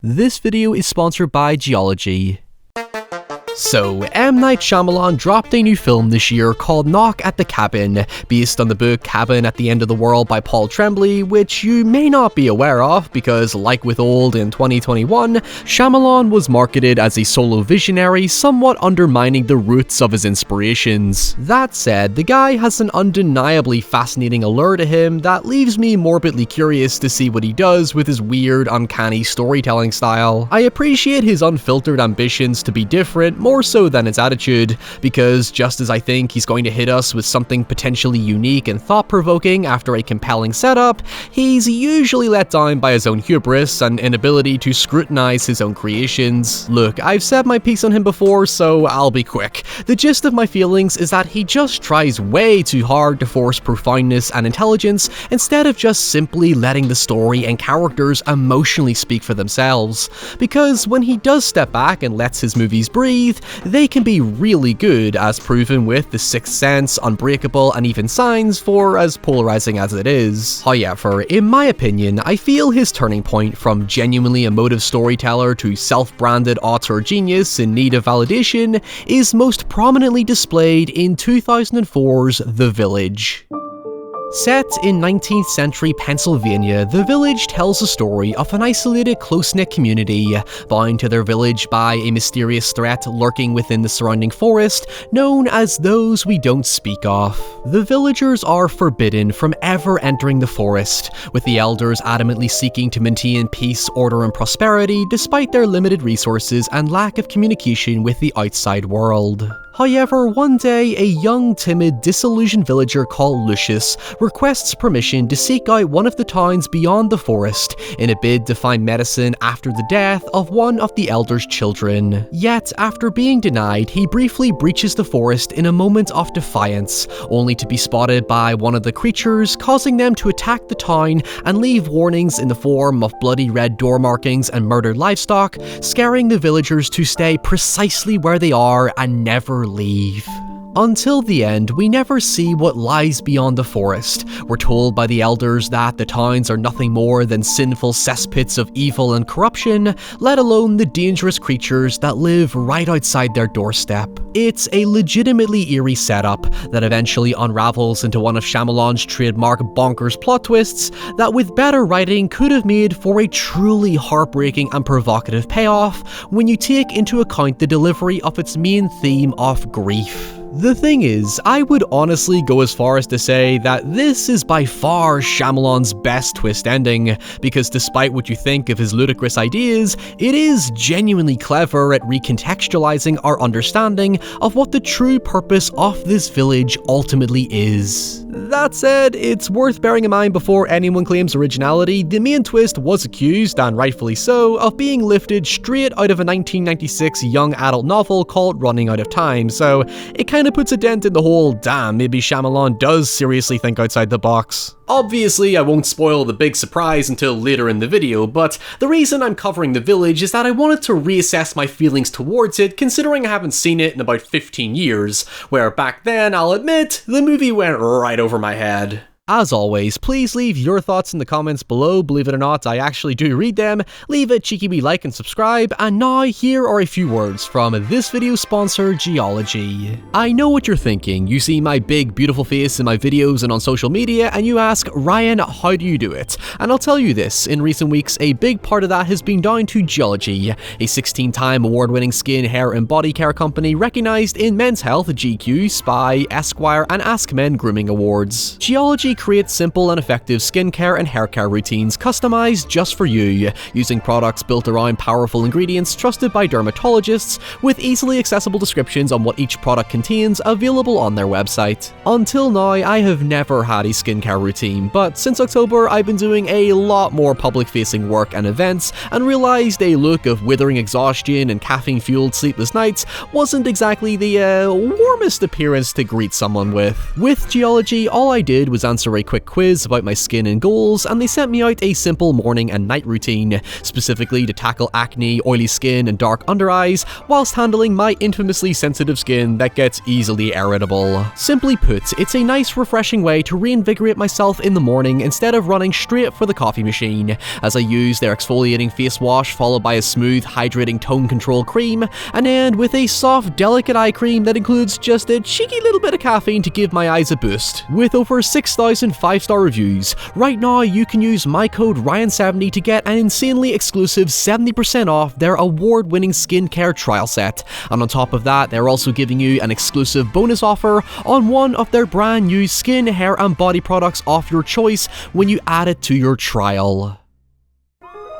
This video is sponsored by Geology. So, M. Night Shyamalan dropped a new film this year called Knock at the Cabin, based on the book Cabin at the End of the World by Paul Tremblay, which you may not be aware of because, like with Old in 2021, Shyamalan was marketed as a solo visionary, somewhat undermining the roots of his inspirations. That said, the guy has an undeniably fascinating allure to him that leaves me morbidly curious to see what he does with his weird, uncanny storytelling style. I appreciate his unfiltered ambitions to be different, more so than its attitude, because just as I think he's going to hit us with something potentially unique and thought-provoking after a compelling setup, he's usually let down by his own hubris and inability to scrutinize his own creations. Look, I've said my piece on him before, so I'll be quick. The gist of my feelings is that he just tries way too hard to force profoundness and intelligence instead of just simply letting the story and characters emotionally speak for themselves. Because when he does step back and lets his movies breathe, they can be really good, as proven with The Sixth Sense, Unbreakable, and even Signs, for as polarizing as it is. However, in my opinion, I feel his turning point from genuinely emotive storyteller to self-branded auteur genius in need of validation is most prominently displayed in 2004's The Village. Set in 19th century Pennsylvania, The Village tells the story of an isolated, close-knit community, bound to their village by a mysterious threat lurking within the surrounding forest, known as those we don't speak of. The villagers are forbidden from ever entering the forest, with the elders adamantly seeking to maintain peace, order, and prosperity despite their limited resources and lack of communication with the outside world. However, one day, a young, timid, disillusioned villager called Lucius requests permission to seek out one of the towns beyond the forest in a bid to find medicine after the death of one of the elder's children. Yet, after being denied, he briefly breaches the forest in a moment of defiance, only to be spotted by one of the creatures, causing them to attack the town and leave warnings in the form of bloody red door markings and murdered livestock, scaring the villagers to stay precisely where they are and never leave. Until the end, we never see what lies beyond the forest. We're told by the elders that the towns are nothing more than sinful cesspits of evil and corruption, let alone the dangerous creatures that live right outside their doorstep. It's a legitimately eerie setup that eventually unravels into one of Shyamalan's trademark bonkers plot twists that with better writing could have made for a truly heartbreaking and provocative payoff when you take into account the delivery of its main theme of grief. The thing is, I would honestly go as far as to say that this is by far Shyamalan's best twist ending, because despite what you think of his ludicrous ideas, it is genuinely clever at recontextualizing our understanding of what the true purpose of this village ultimately is. That said, it's worth bearing in mind before anyone claims originality, the main twist was accused, and rightfully so, of being lifted straight out of a 1996 young adult novel called Running Out of Time, so it kind of puts a dent in the whole, damn, maybe Shyamalan does seriously think outside the box. Obviously, I won't spoil the big surprise until later in the video, but the reason I'm covering The Village is that I wanted to reassess my feelings towards it, considering I haven't seen it in about 15 years, where back then, I'll admit, the movie went right over my head. As always, please leave your thoughts in the comments below. Believe it or not, I actually do read them. Leave a cheeky wee like and subscribe. And now, here are a few words from this video's sponsor, Geology. I know what you're thinking. You see my big, beautiful face in my videos and on social media, and you ask, Ryan, how do you do it? And I'll tell you this, in recent weeks, a big part of that has been down to Geology, a 16-time award-winning skin, hair, and body care company recognized in Men's Health, GQ, Spy, Esquire, and Ask Men grooming awards. Geology create simple and effective skincare and hair care routines customized just for you, using products built around powerful ingredients trusted by dermatologists, with easily accessible descriptions on what each product contains available on their website. Until now, I have never had a skincare routine, but since October, I've been doing a lot more public-facing work and events, and realized a look of withering exhaustion and caffeine-fueled sleepless nights wasn't exactly the warmest appearance to greet someone with. With Geology, all I did was answer after a quick quiz about my skin and goals, and they sent me out a simple morning and night routine, specifically to tackle acne, oily skin, and dark under eyes, whilst handling my infamously sensitive skin that gets easily irritable. Simply put, it's a nice refreshing way to reinvigorate myself in the morning instead of running straight for the coffee machine, as I use their exfoliating face wash followed by a smooth, hydrating tone control cream, and end with a soft, delicate eye cream that includes just a cheeky little bit of caffeine to give my eyes a boost. With over 6,000 5-star reviews, right now you can use my code RYAN70 to get an insanely exclusive 70% off their award-winning skincare trial set, and on top of that, they're also giving you an exclusive bonus offer on one of their brand new skin, hair, and body products of your choice when you add it to your trial.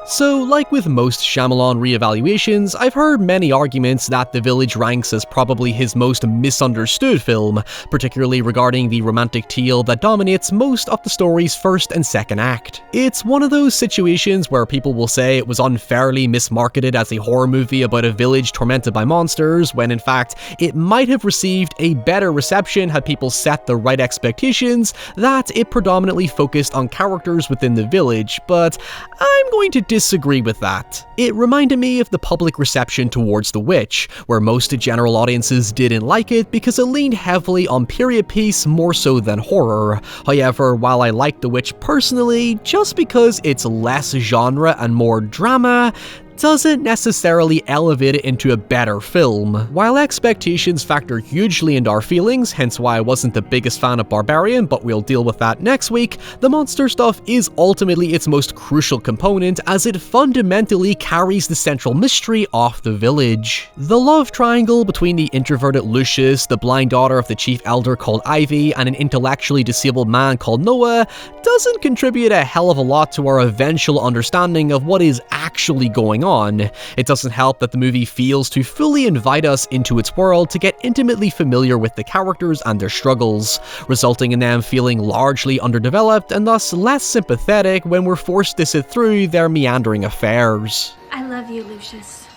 So, like with most Shyamalan reevaluations, I've heard many arguments that The Village ranks as probably his most misunderstood film, particularly regarding the romantic tale that dominates most of the story's first and second act. It's one of those situations where people will say it was unfairly mismarketed as a horror movie about a village tormented by monsters, when in fact it might have received a better reception had people set the right expectations, that it predominantly focused on characters within the village, but I'm going to disagree with that. It reminded me of the public reception towards The Witch, where most general audiences didn't like it because it leaned heavily on period piece more so than horror. However, while I like The Witch personally, just because it's less genre and more drama, doesn't necessarily elevate it into a better film. While expectations factor hugely into our feelings, hence why I wasn't the biggest fan of Barbarian, but we'll deal with that next week, the monster stuff is ultimately its most crucial component, as it fundamentally carries the central mystery of the village. The love triangle between the introverted Lucius, the blind daughter of the chief elder called Ivy, and an intellectually disabled man called Noah doesn't contribute a hell of a lot to our eventual understanding of what is actually going on. It doesn't help that the movie fails to fully invite us into its world to get intimately familiar with the characters and their struggles, resulting in them feeling largely underdeveloped and thus less sympathetic when we're forced to sit through their meandering affairs. I love you, Lucius.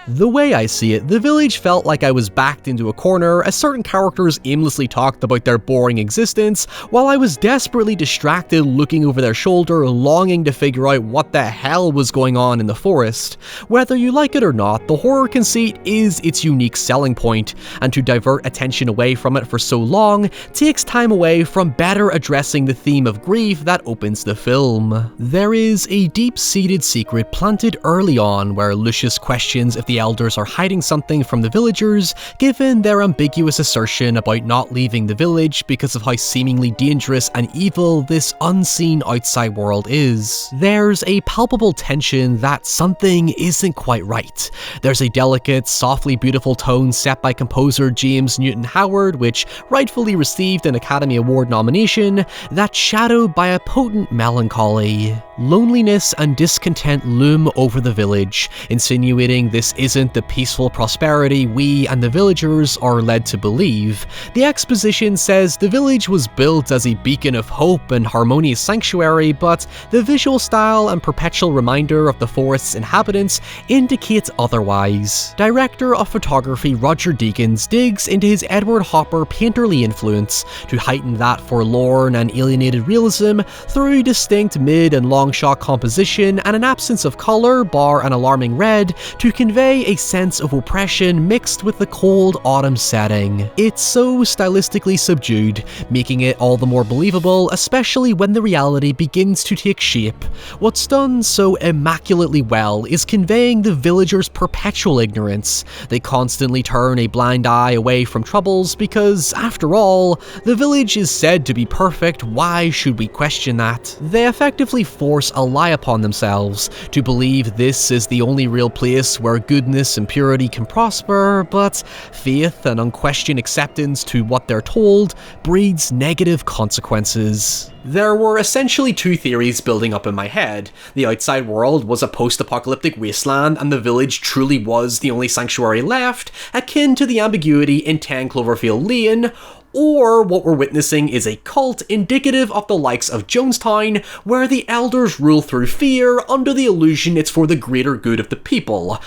The way I see it, The Village felt like I was backed into a corner as certain characters aimlessly talked about their boring existence, while I was desperately distracted looking over their shoulder, longing to figure out what the hell was going on in the forest. Whether you like it or not, the horror conceit is its unique selling point, and to divert attention away from it for so long takes time away from better addressing the theme of grief that opens the film. There is a deep-seated secret planted early on where Lucius questions if the elders are hiding something from the villagers, given their ambiguous assertion about not leaving the village because of how seemingly dangerous and evil this unseen outside world is. There's a palpable tension that something isn't quite right. There's a delicate, softly beautiful tone set by composer James Newton Howard, which rightfully received an Academy Award nomination, that's shadowed by a potent melancholy. Loneliness and discontent loom over the village, insinuating this isn't the peaceful prosperity we and the villagers are led to believe. The exposition says the village was built as a beacon of hope and harmonious sanctuary, but the visual style and perpetual reminder of the forest's inhabitants indicates otherwise. Director of photography Roger Deakins digs into his Edward Hopper painterly influence to heighten that forlorn and alienated realism through distinct mid and long shot composition and an absence of colour, bar an alarming red, to convey a sense of oppression mixed with the cold autumn setting. It's so stylistically subdued, making it all the more believable, especially when the reality begins to take shape. What's done so immaculately well is conveying the villagers' perpetual ignorance. They constantly turn a blind eye away from troubles because, after all, the village is said to be perfect. Why should we question that? They effectively force a lie upon themselves to believe this is the only real place where goodness and purity can prosper, but faith and unquestioned acceptance to what they're told breeds negative consequences. There were essentially two theories building up in my head. The outside world was a post-apocalyptic wasteland, and the village truly was the only sanctuary left, akin to the ambiguity in 10 Cloverfield Lane, or what we're witnessing is a cult indicative of the likes of Jonestown, where the elders rule through fear under the illusion it's for the greater good of the people.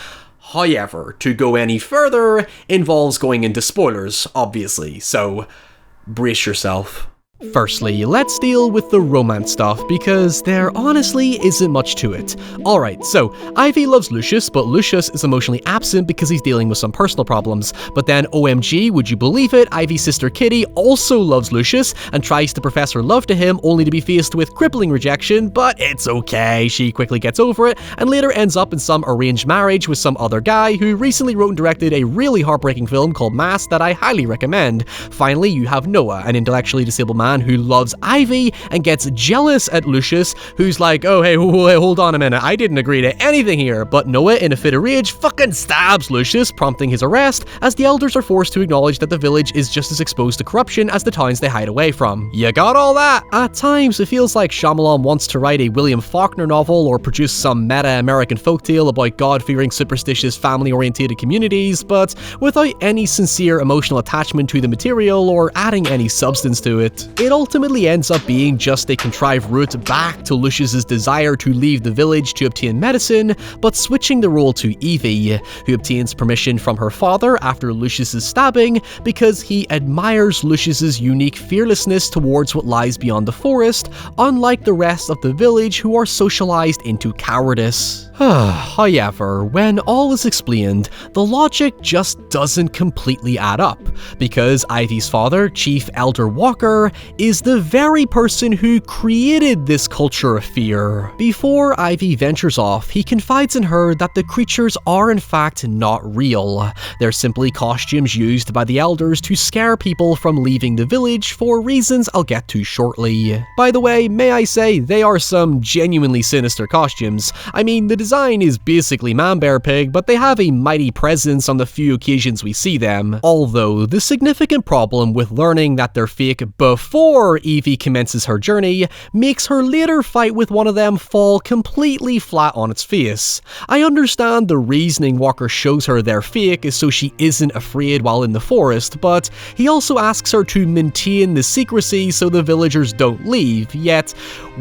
However, to go any further involves going into spoilers, obviously, so brace yourself. Firstly, let's deal with the romance stuff, because there honestly isn't much to it. Alright, so Ivy loves Lucius, but Lucius is emotionally absent because he's dealing with some personal problems. But then OMG, would you believe it, Ivy's sister Kitty also loves Lucius and tries to profess her love to him only to be faced with crippling rejection, but it's okay, she quickly gets over it and later ends up in some arranged marriage with some other guy who recently wrote and directed a really heartbreaking film called Mass that I highly recommend. Finally, you have Noah, an intellectually disabled man who loves Ivy and gets jealous at Lucius, who's like, oh hey, hold on a minute, I didn't agree to anything here. But Noah, in a fit of rage, fucking stabs Lucius, prompting his arrest, as the elders are forced to acknowledge that the village is just as exposed to corruption as the towns they hide away from. You got all that? At times, it feels like Shyamalan wants to write a William Faulkner novel or produce some meta-American folktale about God-fearing, superstitious, family-oriented communities, but without any sincere emotional attachment to the material or adding any substance to it. It ultimately ends up being just a contrived route back to Lucius's desire to leave the village to obtain medicine, but switching the role to Evie, who obtains permission from her father after Lucius's stabbing because he admires Lucius's unique fearlessness towards what lies beyond the forest, unlike the rest of the village who are socialized into cowardice. However, when all is explained, the logic just doesn't completely add up, because Ivy's father, Chief Elder Walker, is the very person who created this culture of fear. Before Ivy ventures off, he confides in her that the creatures are in fact not real. They're simply costumes used by the elders to scare people from leaving the village for reasons I'll get to shortly. By the way, may I say, they are some genuinely sinister costumes. I mean, the design is basically Man-Bear Pig, but they have a mighty presence on the few occasions we see them. Although, the significant problem with learning that they're fake before Evie commences her journey makes her later fight with one of them fall completely flat on its face. I understand the reasoning Walker shows her they're fake is so she isn't afraid while in the forest, but he also asks her to maintain the secrecy so the villagers don't leave, yet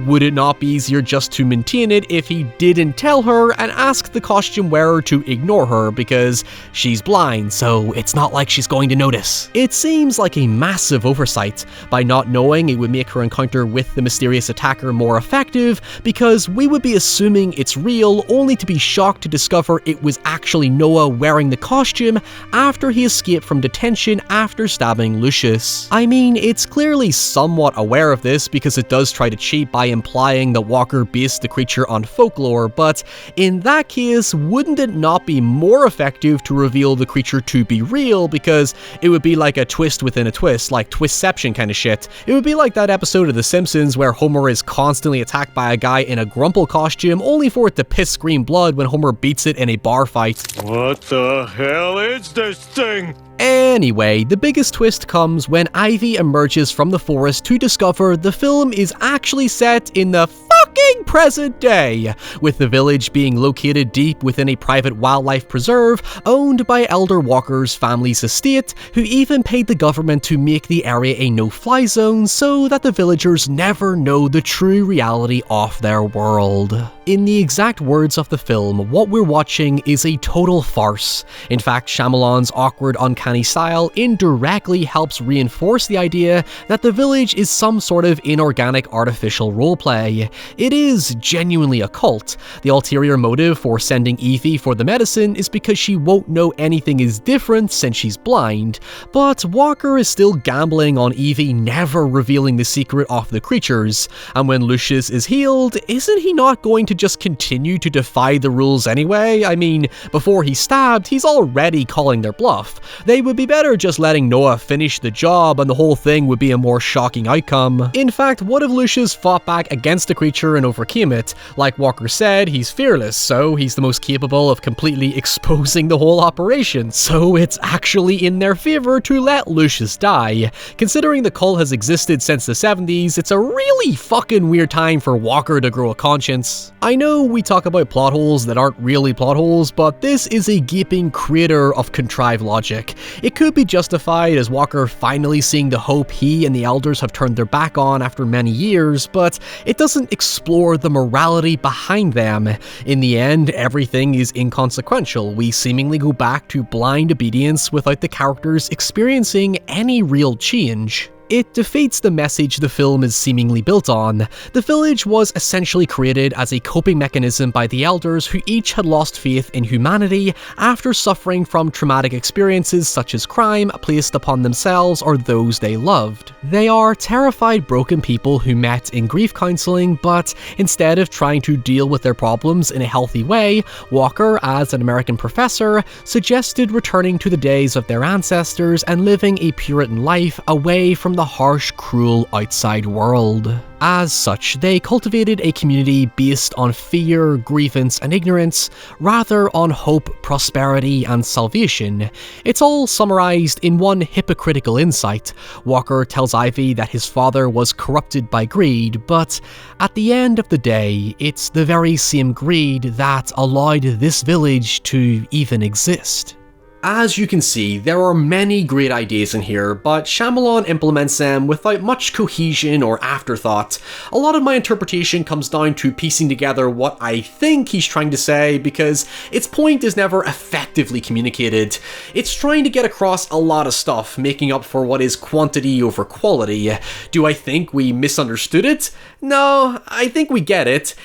would it not be easier just to maintain it if he didn't tell her and ask the costume wearer to ignore her because she's blind, so it's not like she's going to notice? It seems like a massive oversight. By not knowing, it would make her encounter with the mysterious attacker more effective, because we would be assuming it's real only to be shocked to discover it was actually Noah wearing the costume after he escaped from detention after stabbing Lucius. I mean, it's clearly somewhat aware of this because it does try to cheat by implying that Walker based the creature on folklore, but in that case, wouldn't it not be more effective to reveal the creature to be real, because it would be like a twist within a twist, like Twistception kind of shit. It would be like that episode of The Simpsons where Homer is constantly attacked by a guy in a Grumple costume only for it to piss green blood when Homer beats it in a bar fight. What the hell is this thing? Anyway, the biggest twist comes when Ivy emerges from the forest to discover the film is actually set in the fucking present day, with the village being located deep within a private wildlife preserve owned by Elder Walker's family's estate, who even paid the government to make the area a no-fly zone so that the villagers never know the true reality of their world. In the exact words of the film, what we're watching is a total farce. In fact, Shyamalan's awkward, uncanny style indirectly helps reinforce the idea that the village is some sort of inorganic artificial roleplay. It is genuinely a cult. The ulterior motive for sending Evie for the medicine is because she won't know anything is different since she's blind, but Walker is still gambling on Evie never revealing the secret of the creatures, and when Lucius is healed, isn't he not going to just continue to defy the rules anyway? I mean, before he's stabbed, he's already calling their bluff. They would be better just letting Noah finish the job and the whole thing would be a more shocking outcome. In fact, what if Lucius fought back against the creature and overcame it? Like Walker said, he's fearless, so he's the most capable of completely exposing the whole operation, so it's actually in their favor to let Lucius die. Considering the cult has existed since the 70s, it's a really fucking weird time for Walker to grow a conscience. I know we talk about plot holes that aren't really plot holes, but this is a gaping crater of contrived logic. It could be justified as Walker finally seeing the hope he and the elders have turned their back on after many years, but it doesn't explain explore the morality behind them. In the end, everything is inconsequential. We seemingly go back to blind obedience without the characters experiencing any real change. It defeats the message the film is seemingly built on. The village was essentially created as a coping mechanism by the elders who each had lost faith in humanity after suffering from traumatic experiences such as crime placed upon themselves or those they loved. They are terrified, broken people who met in grief counseling, but instead of trying to deal with their problems in a healthy way, Walker, as an American professor, suggested returning to the days of their ancestors and living a Puritan life away from the harsh, cruel outside world. As such, they cultivated a community based on fear, grievance, and ignorance, rather on hope, prosperity, and salvation. It's all summarized in one hypocritical insight. Walker tells Ivy that his father was corrupted by greed, but at the end of the day, it's the very same greed that allowed this village to even exist. As you can see, there are many great ideas in here, but Shyamalan implements them without much cohesion or afterthought. A lot of my interpretation comes down to piecing together what I think he's trying to say, because its point is never effectively communicated. It's trying to get across a lot of stuff, making up for what is quantity over quality. Do I think we misunderstood it? No, I think we get it.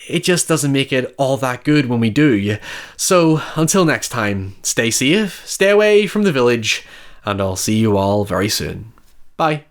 It just doesn't make it all that good when we do. So, until next time, stay safe, stay away from the village, and I'll see you all very soon. Bye.